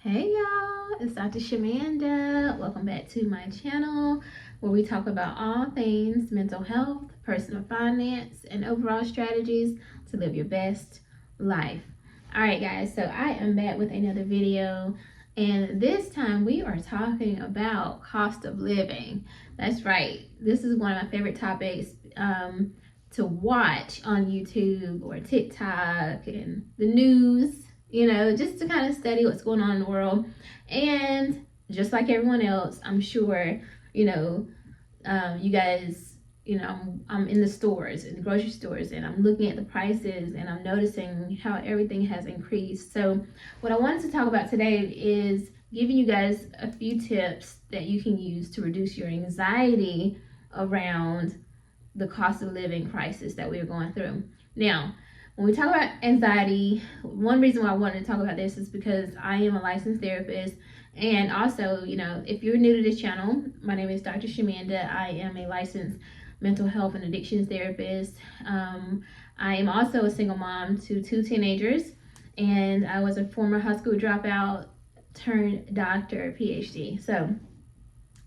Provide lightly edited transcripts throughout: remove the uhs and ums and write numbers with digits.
Hey y'all, it's Dr. Shamanda. Welcome back to my channel where we talk about all things mental health, personal finance, and overall strategies to live your best life. Alright guys, so I am back with another video, and this time we are talking about cost of living. That's right, this is one of my favorite topics to watch on YouTube or TikTok and the news, just to kind of study what's going on in the world. And just like everyone else, I'm sure, you guys, I'm in the stores, in the grocery stores, and I'm looking at the prices and I'm noticing how everything has increased. So what I wanted to talk about today is giving you guys a few tips that you can use to reduce your anxiety around the cost of living crisis that we are going through. Now, when we talk about anxiety, one reason why I wanted to talk about this is because I am a licensed therapist. And also, if you're new to this channel, my name is Dr. Shamanda. I am a licensed mental health and addictions therapist. I am also a single mom to 2 teenagers, and I was a former high school dropout turned doctor, PhD. So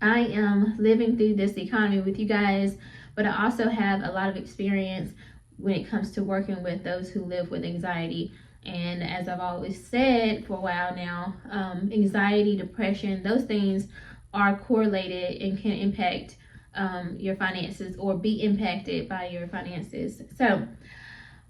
I am living through this economy with you guys, but I also have a lot of experience when it comes to working with those who live with anxiety. And as I've always said for a while now, anxiety, depression, those things are correlated and can impact your finances or be impacted by your finances. So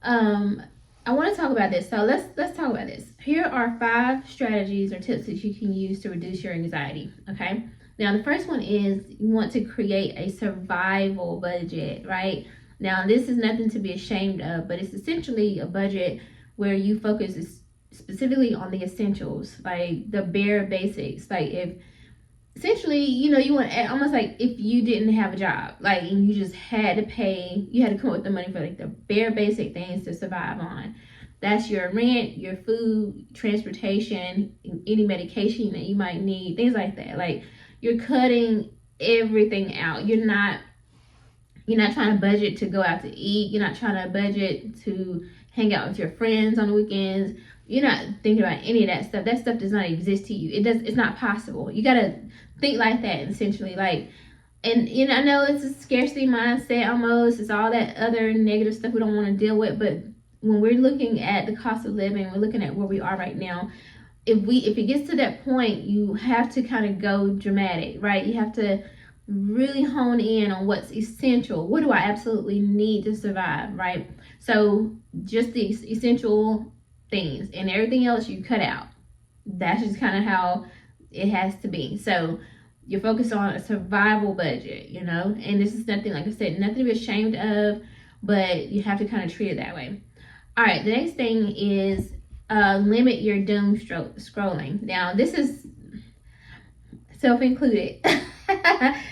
I want to talk about this. So let's talk about this. Here are 5 strategies or tips that you can use to reduce your anxiety. Okay. Now the first one is you want to create a survival budget, right? Now, this is nothing to be ashamed of, but it's essentially a budget where you focus specifically on the essentials, like the bare basics. Like if essentially, you want almost like if you didn't have a job, like, and you just had to pay, you had to come up with the money for like the bare basic things to survive on. That's your rent, your food, transportation, any medication that you might need, things like that. Like you're cutting everything out. You're not trying to budget to go out to eat. You're not trying to budget to hang out with your friends on the weekends. You're not thinking about any of that stuff. That stuff does not exist to you. It's not possible. You gotta think like that, essentially. Like, and I know it's a scarcity mindset almost. It's all that other negative stuff we don't want to deal with. But when we're looking at the cost of living, we're looking at where we are right now. If it gets to that point, you have to kind of go dramatic, right? You have to really hone in on what's essential. What do I absolutely need to survive, right? So just the essential things, and everything else you cut out. That's just kind of how it has to be. So you're focused on a survival budget, and this is nothing, like I said, nothing to be ashamed of, but you have to kind of treat it that way. All right, the next thing is limit your doom scrolling. Now, this is self-included.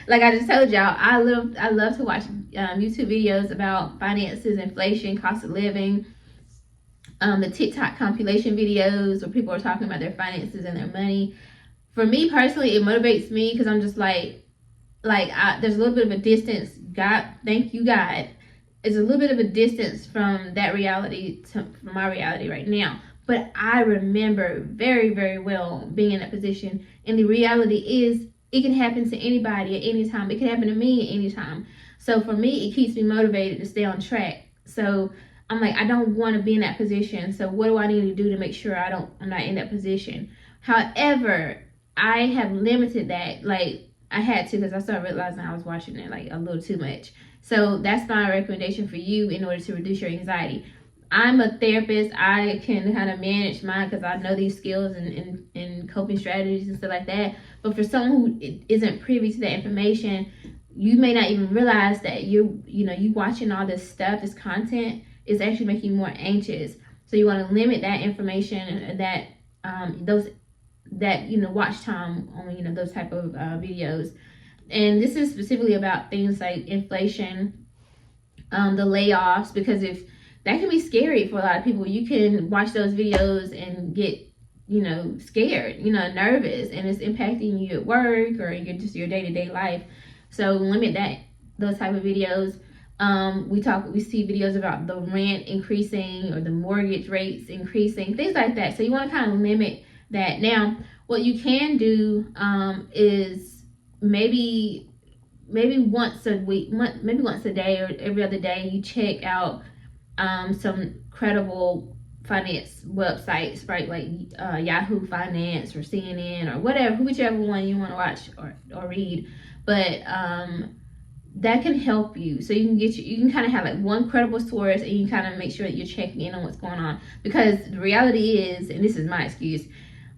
Like I just told y'all, I love to watch YouTube videos about finances, inflation, cost of living, the TikTok compilation videos where people are talking about their finances and their money. For me personally, it motivates me because I'm just like there's a little bit of a distance. God, thank you, God. There's a little bit of a distance from that reality from my reality right now. But I remember very, very well being in that position. And the reality is it can happen to anybody at any time. It can happen to me at any time. So for me, it keeps me motivated to stay on track. So I'm like, I don't want to be in that position. So what do I need to do to make sure I'm not in that position? However, I have limited that. Like I had to, because I started realizing I was watching it like a little too much. So that's my recommendation for you in order to reduce your anxiety. I'm a therapist. I can kind of manage mine because I know these skills and coping strategies and stuff like that. But for someone who isn't privy to that information, you may not even realize that you watching all this stuff, this content is actually making you more anxious. So you want to limit that information and that watch time on those type of videos. And this is specifically about things like inflation, the layoffs, because if that can be scary for a lot of people. You can watch those videos and get, scared, nervous, and it's impacting you at work or your day-to-day life. So limit those type of videos. We see videos about the rent increasing or the mortgage rates increasing, things like that. So you want to kind of limit that. Now, what you can do is maybe once a week, maybe once a day or every other day, you check out some credible finance websites, right? Like Yahoo Finance or CNN or whatever, whichever one you want to watch or read. But that can help you. So you can you can kind of have like one credible source, and you kind of make sure that you're checking in on what's going on. Because the reality is, and this is my excuse,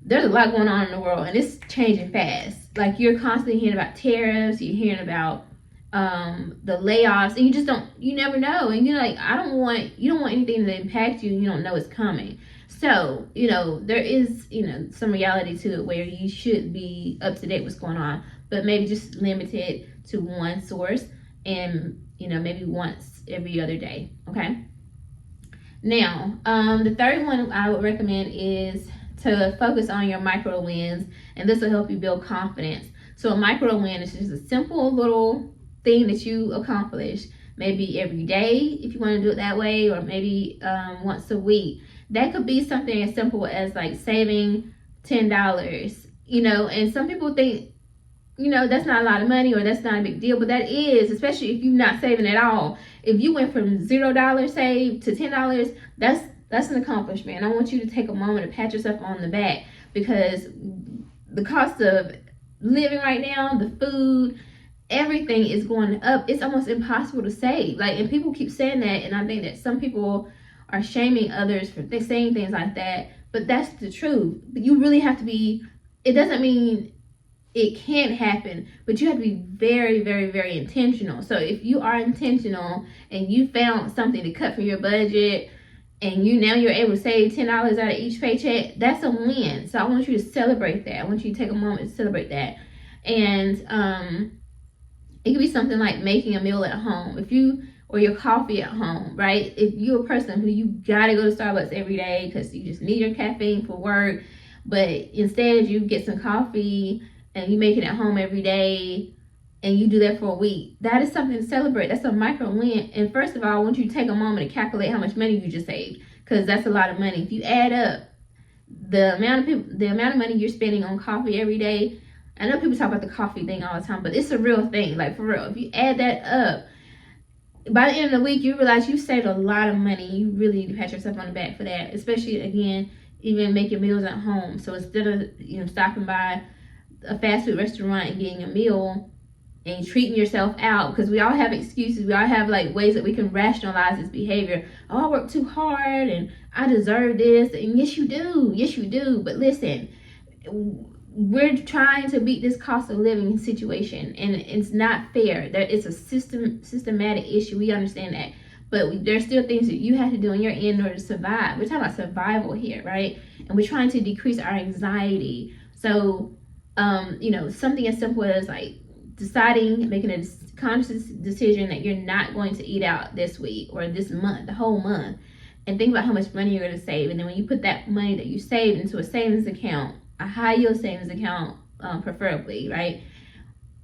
there's a lot going on in the world, and it's changing fast. Like, you're constantly hearing about tariffs, you're hearing about the layoffs, and you never know. And you're like, you don't want anything to impact you, and you don't know it's coming. So, there is, some reality to it where you should be up to date what's going on, but maybe just limited to one source, and, maybe once every other day. Okay. Now, the third one I would recommend is to focus on your micro wins, and this will help you build confidence. So a micro win is just a simple little thing that you accomplish, maybe every day if you want to do it that way, or maybe once a week. That could be something as simple as like saving $10, and some people think, that's not a lot of money or that's not a big deal, but that is, especially if you're not saving at all. If you went from $0 saved to $10, that's an accomplishment. And I want you to take a moment to pat yourself on the back, because the cost of living right now, the food, everything is going up. It's almost impossible to save. And people keep saying that, and I think that some people are shaming others for saying things like that, but that's the truth. You really have to be, it doesn't mean it can't happen, but you have to be very, very, very intentional. So if you are intentional and you found something to cut from your budget, and you're able to save $10 out of each paycheck, that's a win. So I want you to celebrate that. I want you to take a moment to celebrate that. And it could be something like making a meal at home, or your coffee at home, right? If you're a person who you gotta go to Starbucks every day because you just need your caffeine for work, but instead you get some coffee and you make it at home every day, and you do that for a week, that is something to celebrate. That's a micro win. And first of all, I want you to take a moment to calculate how much money you just saved, because that's a lot of money. If you add up the amount of money you're spending on coffee every day, I know people talk about the coffee thing all the time, but it's a real thing. Like, for real, if you add that up, by the end of the week, you realize you saved a lot of money. You really need to pat yourself on the back for that, especially, again, even making meals at home. So instead of stopping by a fast food restaurant and getting a meal and treating yourself out, because we all have excuses. We all have ways that we can rationalize this behavior. Oh, I work too hard and I deserve this. And yes, you do. But listen, we're trying to beat this cost of living situation, and it's not fair. It's a systematic issue. We understand that, but there's still things that you have to do on your end in order to survive. We're talking about survival here, right? And we're trying to decrease our anxiety. So, something as simple as making a conscious decision that you're not going to eat out this week or this month, the whole month, and think about how much money you're going to save. And then when you put that money that you saved into a savings account, a high yield savings account, preferably, right?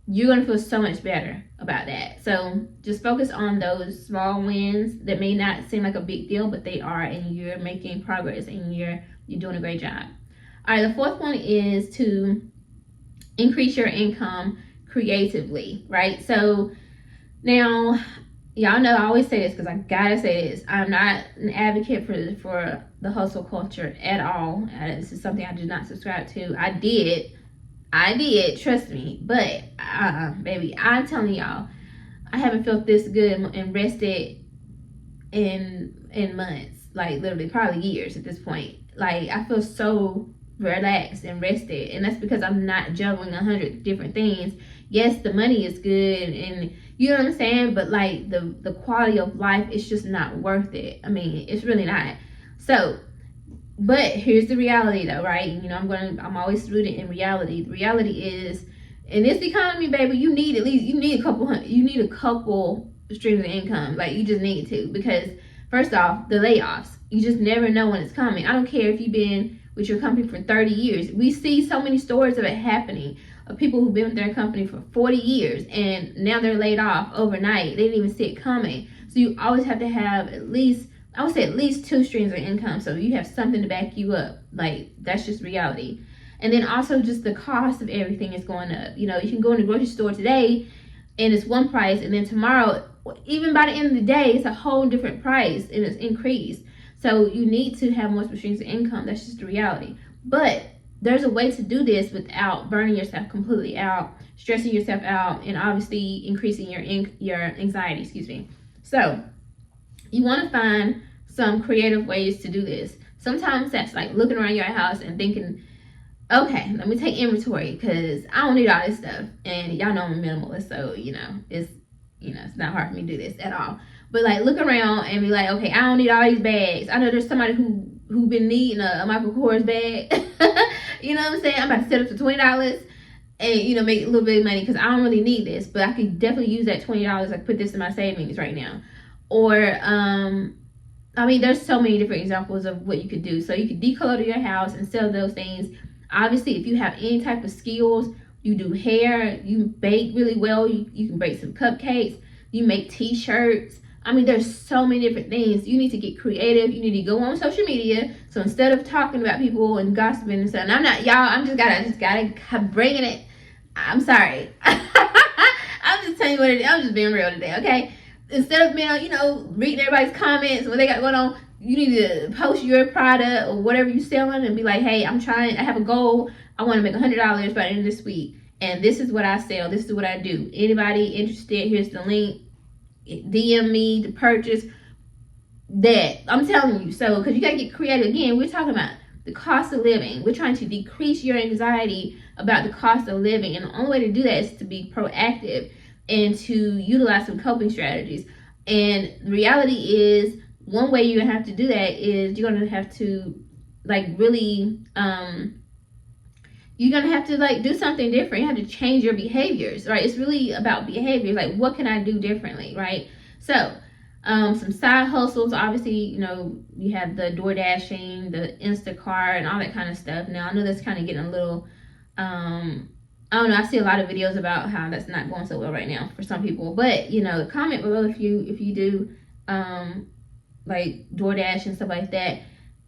You're going to feel so much better about that. So just focus on those small wins that may not seem like a big deal, but they are, and you're making progress, and you're doing a great job. All right, the fourth one is to increase your income creatively, right? So now, y'all know I always say this because I gotta say this. I'm not an advocate for the hustle culture at all. This is something I do not subscribe to. I did, trust me. But baby, I'm telling y'all, I haven't felt this good and rested in months, literally probably years at this point. I feel so relaxed and rested, and that's because I'm not juggling 100 different things. Yes, the money is good, and you know what I'm saying, but the quality of life is just not worth it. I mean, it's really not. So, but here's the reality though, right? I'm always rooted in reality. The reality is, in this economy, baby, you need a couple streams of income. You just need to, because first off, the layoffs, you just never know when it's coming. I don't care if you've been with your company for 30 years. We see so many stories of it happening, of people who've been with their company for 40 years and now they're laid off overnight. They didn't even see it coming. So you always have to have at least 2 streams of income, so you have something to back you up. That's just reality. And then also just the cost of everything is going up. You know, you can go in the grocery store today and it's one price, and then tomorrow, even by the end of the day, it's a whole different price and it's increased. So you need to have multiple streams of income. That's just the reality. But there's a way to do this without burning yourself completely out, stressing yourself out, and obviously increasing your anxiety. So you want to find some creative ways to do this. Sometimes that's like looking around your house and thinking, okay, let me take inventory because I don't need all this stuff. And y'all know I'm a minimalist, so it's not hard for me to do this at all. But like look around and be like, okay, I don't need all these bags. I know there's somebody who been needing a Michael Kors bag. You know what I'm saying? I'm about to set up to $20 and make a little bit of money because I don't really need this, but I could definitely use that $20. Like put this in my savings right now. Or there's so many different examples of what you could do. So you could declutter your house and sell those things. Obviously, if you have any type of skills, you do hair, you bake really well, you can bake some cupcakes, you make t-shirts. There's so many different things. You need to get creative. You need to go on social media. So instead of talking about people and gossiping and stuff, and I'm not, y'all, I'm just gotta bringing it. I'm sorry. I'm just telling you what it is. I'm just being real today, okay? Instead of being, reading everybody's comments, what they got going on, you need to post your product or whatever you're selling and be like, hey, I have a goal. I want to make $100 by the end of this week. And this is what I sell. This is what I do. Anybody interested, here's the link. DM me to purchase that. I'm telling you. So, because you got to get creative. Again, we're talking about the cost of living. We're trying to decrease your anxiety about the cost of living. And the only way to do that is to be proactive and to utilize some coping strategies. And the reality is, one way you're going to have to do that is you're going to have to you're going to have to do something different. You have to change your behaviors, right? It's really about behaviors. Like, what can I do differently, right? So some side hustles, obviously, you have the door dashing, the Instacart, and all that kind of stuff. Now, I know that's kind of getting a little I don't know, I see a lot of videos about how that's not going so well right now for some people. But comment below if you do like DoorDash and stuff like that,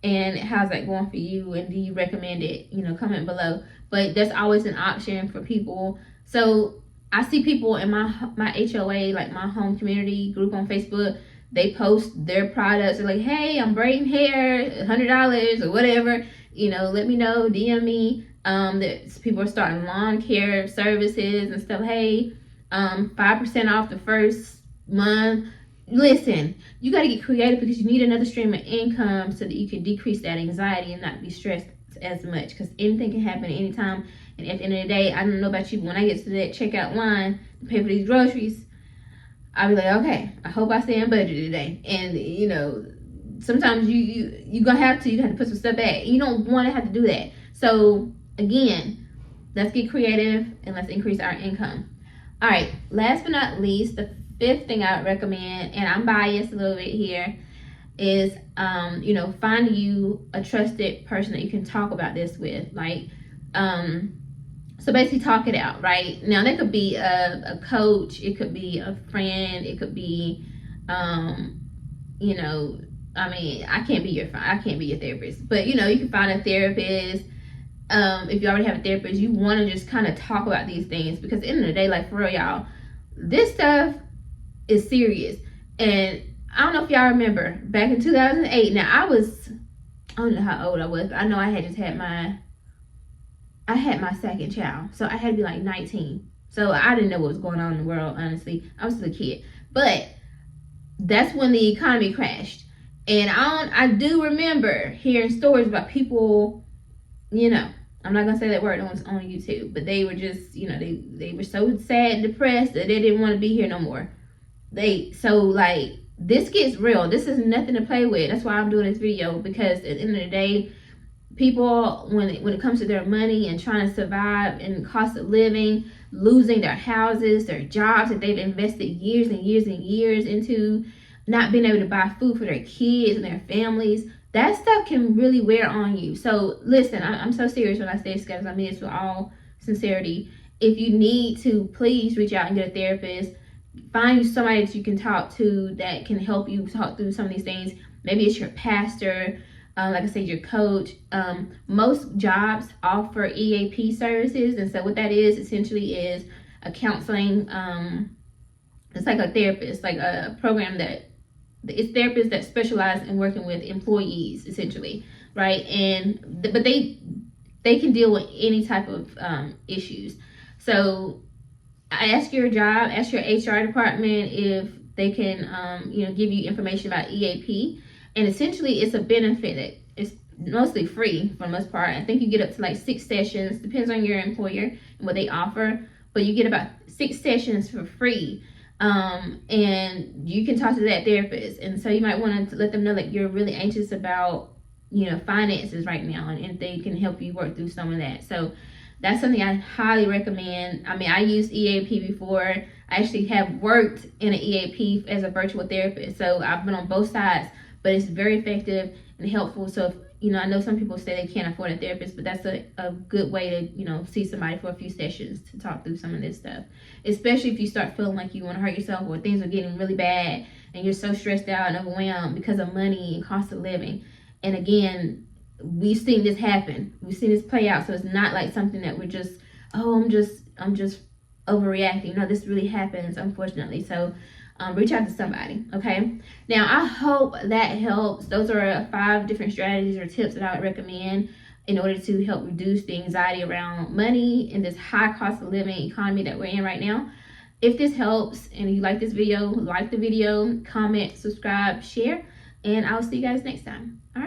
and how's that going for you, and do you recommend it? Comment below. But there's always an option for people. So I see people in my HOA, like my home community group on Facebook, they post their products. They're like, hey, I'm braiding hair, $100 or whatever. Let me know, DM me. That people are starting lawn care services and stuff. Hey, 5% off the first month. Listen, you got to get creative because you need another stream of income so that you can decrease that anxiety and not be stressed as much, because anything can happen at any time. And at the end of the day, I don't know about you, but when I get to that checkout line to pay for these groceries, I'll be like, okay, I hope I stay in budget today. And sometimes you gonna have to put some stuff back. You don't want to have to do that. So again, let's get creative and let's increase our income. All right, last but not least, the fifth thing I would recommend, and I'm biased a little bit here, is find you a trusted person that you can talk about this with. So basically talk it out, right? Now that could be a coach, it could be a friend, it could be I can't be your friend, I can't be your therapist, but you can find a therapist. If you already have a therapist, you want to just kind of talk about these things, because at the end of the day, like for real, y'all, this stuff is serious. And I don't know if y'all remember back in 2008. Now I don't know how old I was, but I know I had my second child, so I had to be like 19. So I didn't know what was going on in the world, honestly. I was still a kid, but that's when the economy crashed. And I do remember hearing stories about people, I'm not gonna say that word on YouTube, but they were just, they were so sad and depressed that they didn't want to be here no more. This gets real. This is nothing to play with. That's why I'm doing this video, because at the end of the day, people, when it comes to their money and trying to survive and cost of living, losing their houses, their jobs that they've invested years and years and years into, not being able to buy food for their kids and their families, that stuff can really wear on you. So listen, I'm so serious when I say this, guys. I mean this with all sincerity. If you need to, please reach out and get a therapist. Find you somebody that you can talk to that can help you talk through some of these things. Maybe it's your pastor. like I said, your coach. Most jobs offer EAP services, and so what that is essentially is a counseling. It's like a therapist, like a program that it's therapists that specialize in working with employees, essentially, right? But they can deal with any type of issues. So I ask your HR department if they can, give you information about EAP, and essentially it's a benefit that it's mostly free for the most part. I think you get up to like 6 sessions, depends on your employer and what they offer, but you get about 6 sessions for free. And you can talk to that therapist, and so you might want to let them know that you're really anxious about finances right now, and if they can help you work through some of that. So that's something I highly recommend. I mean, I used EAP before. I actually have worked in an EAP as a virtual therapist, so I've been on both sides, but it's very effective and helpful. So if, I know some people say they can't afford a therapist, but that's a good way to see somebody for a few sessions to talk through some of this stuff, especially if you start feeling like you want to hurt yourself or things are getting really bad and you're so stressed out and overwhelmed because of money and cost of living. And again, we've seen this happen. We've seen this play out. So it's not like something that we're just, I'm just overreacting. No, this really happens, unfortunately. So reach out to somebody, okay? Now, I hope that helps. Those are 5 different strategies or tips that I would recommend in order to help reduce the anxiety around money in this high cost of living economy that we're in right now. If this helps and you like this video, like the video, comment, subscribe, share, and I'll see you guys next time. All right.